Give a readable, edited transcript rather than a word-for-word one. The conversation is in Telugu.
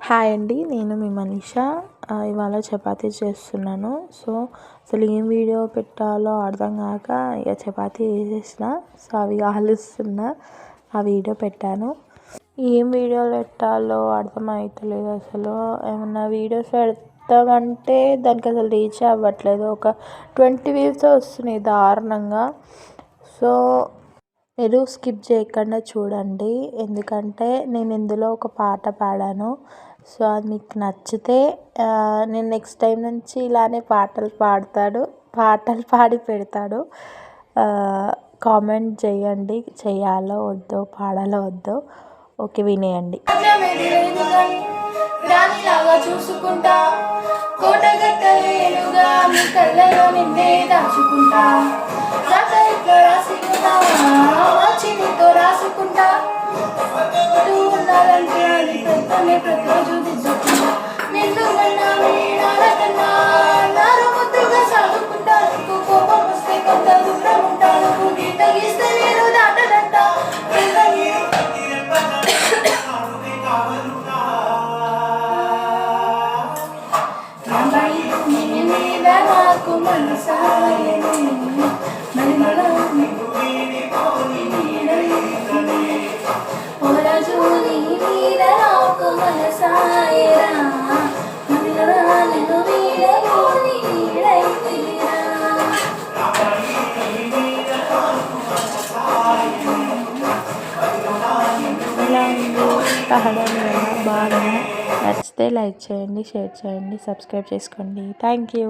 హాయ్ అండి, నేను మీ మనీషా. ఇవాళ చపాతీ చేస్తున్నాను. సో అసలు ఏం వీడియో పెట్టాలో అర్థం కాక ఇక చపాతీ వేసేసిన. సో అవి కాలుస్తున్నా, ఆ వీడియో పెట్టాను. ఏం వీడియోలు పెట్టాలో అర్థమవుతలేదు. అసలు ఏమన్నా వీడియోస్ పెడతామంటే దానికి అసలు రీచ్ అవ్వట్లేదు. ఒక 20 వ్యూస్ వస్తున్నాయి దారుణంగా. సో మీరు స్కిప్ చేయకుండా చూడండి, ఎందుకంటే నేను ఇందులో ఒక పాట పాడాను. సో అది మీకు నచ్చితే నేను నెక్స్ట్ టైం నుంచి ఇలానే పాటలు పాడి పెడతాడు. కామెంట్ చేయండి, చేయాలో వద్దో, పాడాలో వద్దో. ఓకే, వినేయండి. చూసుకుంటా కోటగట్టలేనుగా మీ కళ్ళలో నిన్నే దాచుకుంటా, చిన్నతో రాసుకుంటా, ఉన్నారంటే అది ప్రతిరోజు దిద్దుకుంటా, నిన్ను కన్నా వీడాలకన్నా నాలో ముద్దుగా సాగుకుంటా, నీకు కోపం వస్తే కొంత దూరం ఉంటాను, గీత గీస్తే నేను దాటదంట. నాకు మనసాయని బాగా నచ్చితే లైక్ చేయండి, షేర్ చేయండి, సబ్స్క్రైబ్ చేసుకోండి. Thank you.